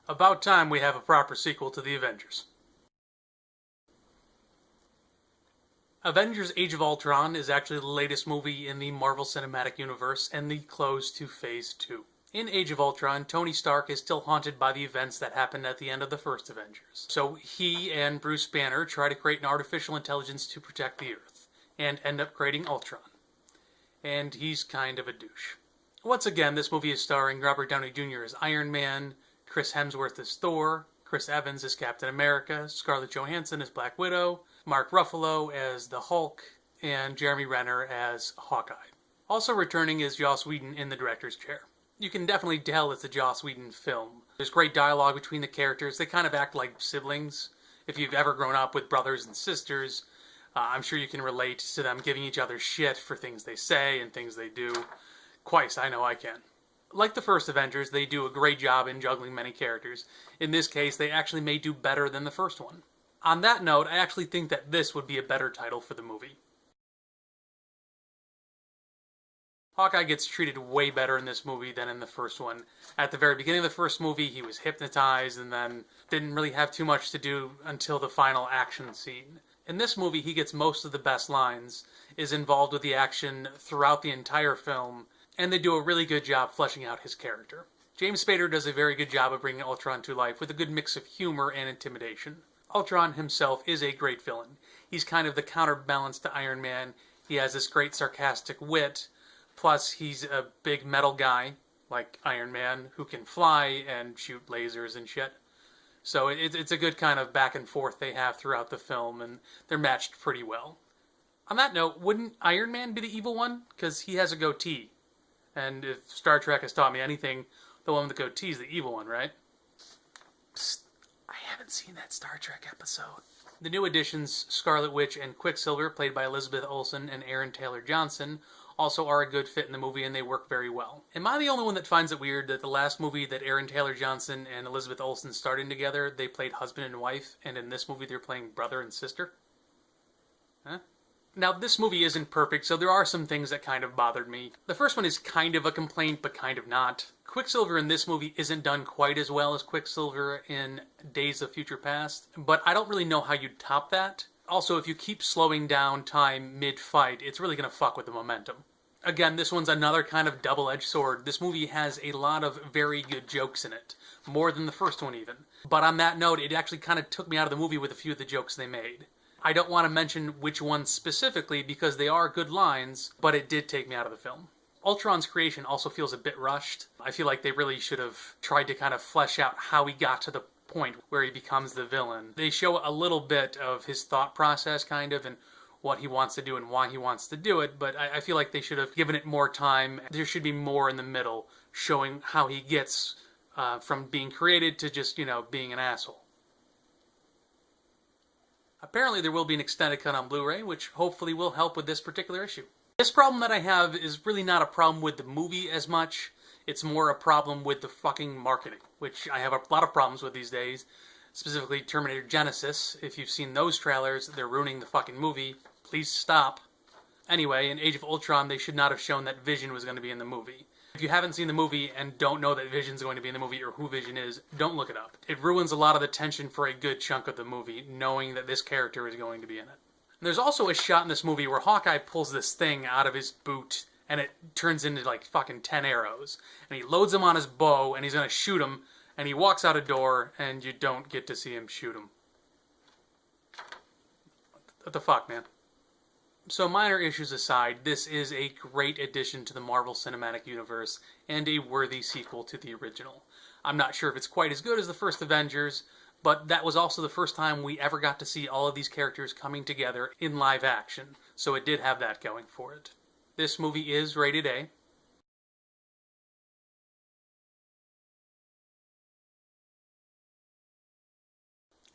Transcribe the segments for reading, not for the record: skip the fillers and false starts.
About time we have a proper sequel to the Avengers. Avengers Age of Ultron is actually the latest movie in the Marvel Cinematic Universe and the close to Phase 2. In Age of Ultron, Tony Stark is still haunted by the events that happened at the end of the first Avengers. So he and Bruce Banner try to create an artificial intelligence to protect the Earth, and end up creating Ultron. And he's kind of a douche. Once again, this movie is starring Robert Downey Jr. as Iron Man, Chris Hemsworth as Thor, Chris Evans as Captain America, Scarlett Johansson as Black Widow, Mark Ruffalo as the Hulk, and Jeremy Renner as Hawkeye. Also returning is Joss Whedon in the director's chair. You can definitely tell it's a Joss Whedon film. There's great dialogue between the characters. They kind of act like siblings. If you've ever grown up with brothers and sisters, I'm sure you can relate to them giving each other shit for things they say and things they do. Quite, I know I can. Like the first Avengers, they do a great job in juggling many characters. In this case, they actually may do better than the first one. On that note, I actually think that this would be a better title for the movie. Hawkeye gets treated way better in this movie than in the first one. At the very beginning of the first movie, he was hypnotized and then didn't really have too much to do until the final action scene. In this movie, he gets most of the best lines, is involved with the action throughout the entire film, and they do a really good job fleshing out his character. James Spader does a very good job of bringing Ultron to life with a good mix of humor and intimidation. Ultron himself is a great villain. He's kind of the counterbalance to Iron Man. He has this great sarcastic wit, plus he's a big metal guy, like Iron Man, who can fly and shoot lasers and shit. So it's a good kind of back and forth they have throughout the film, and they're matched pretty well. On that note, wouldn't Iron Man be the evil one? Because he has a goatee. And if Star Trek has taught me anything, the one with the goatee is the evil one, right? Psst, I haven't seen that Star Trek episode. The new additions, Scarlet Witch and Quicksilver, played by Elizabeth Olsen and Aaron Taylor Johnson, also are a good fit in the movie and they work very well. Am I the only one that finds it weird that the last movie that Aaron Taylor Johnson and Elizabeth Olsen starred in together, they played husband and wife, and in this movie they're playing brother and sister? Huh? Now, this movie isn't perfect, so there are some things that kind of bothered me. The first one is kind of a complaint, but kind of not. Quicksilver in this movie isn't done quite as well as Quicksilver in Days of Future Past, but I don't really know how you'd top that. Also, if you keep slowing down time mid-fight, it's really going to fuck with the momentum. Again, this one's another kind of double-edged sword. This movie has a lot of very good jokes in it. More than the first one, even. But on that note, it actually kind of took me out of the movie with a few of the jokes they made. I don't want to mention which ones specifically because they are good lines, but it did take me out of the film. Ultron's creation also feels a bit rushed. I feel like they really should have tried to kind of flesh out how he got to the point where he becomes the villain. They show a little bit of his thought process, kind of, and what he wants to do and why he wants to do it, but I feel like they should have given it more time. There should be more in the middle, showing how he gets from being created to just, being an asshole. Apparently there will be an extended cut on Blu-ray, which hopefully will help with this particular issue. This problem that I have is really not a problem with the movie as much. It's more a problem with the fucking marketing, which I have a lot of problems with these days. Specifically Terminator Genesis. If you've seen those trailers, they're ruining the fucking movie. Please stop. Anyway, in Age of Ultron, they should not have shown that Vision was going to be in the movie. If you haven't seen the movie and don't know that Vision's going to be in the movie or who Vision is, don't look it up. It ruins a lot of the tension for a good chunk of the movie, knowing that this character is going to be in it. And there's also a shot in this movie where Hawkeye pulls this thing out of his boot, and it turns into like fucking 10 arrows. And he loads them on his bow, and he's going to shoot him, and he walks out a door, and you don't get to see him shoot him. What the fuck, man? So minor issues aside, this is a great addition to the Marvel Cinematic Universe and a worthy sequel to the original. I'm not sure if it's quite as good as the first Avengers, but that was also the first time we ever got to see all of these characters coming together in live action, so it did have that going for it. This movie is rated A.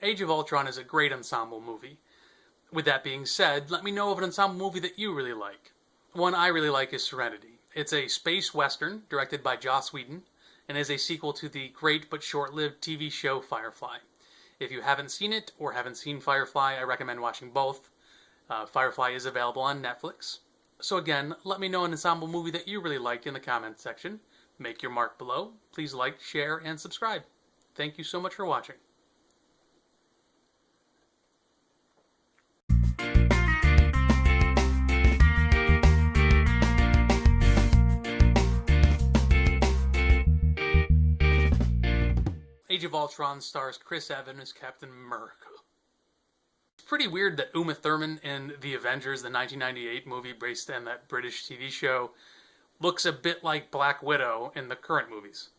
Age of Ultron is a great ensemble movie. With that being said, let me know of an ensemble movie that you really like. One I really like is Serenity. It's a space western directed by Joss Whedon and is a sequel to the great but short-lived TV show Firefly. If you haven't seen it or haven't seen Firefly, I recommend watching both. Firefly is available on Netflix. So again, let me know an ensemble movie that you really like in the comments section. Make your mark below. Please like, share, and subscribe. Thank you so much for watching. Age of Ultron stars Chris Evans as Captain America. It's pretty weird that Uma Thurman in The Avengers, the 1998 movie based on that British TV show, looks a bit like Black Widow in the current movies.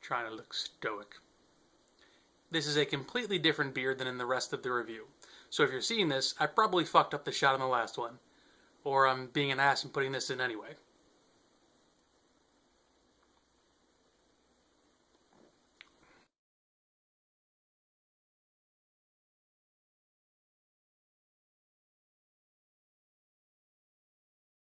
Trying to look stoic. This is a completely different beard than in the rest of the review. So if you're seeing this, I probably fucked up the shot in the last one. Or I'm being an ass and putting this in anyway.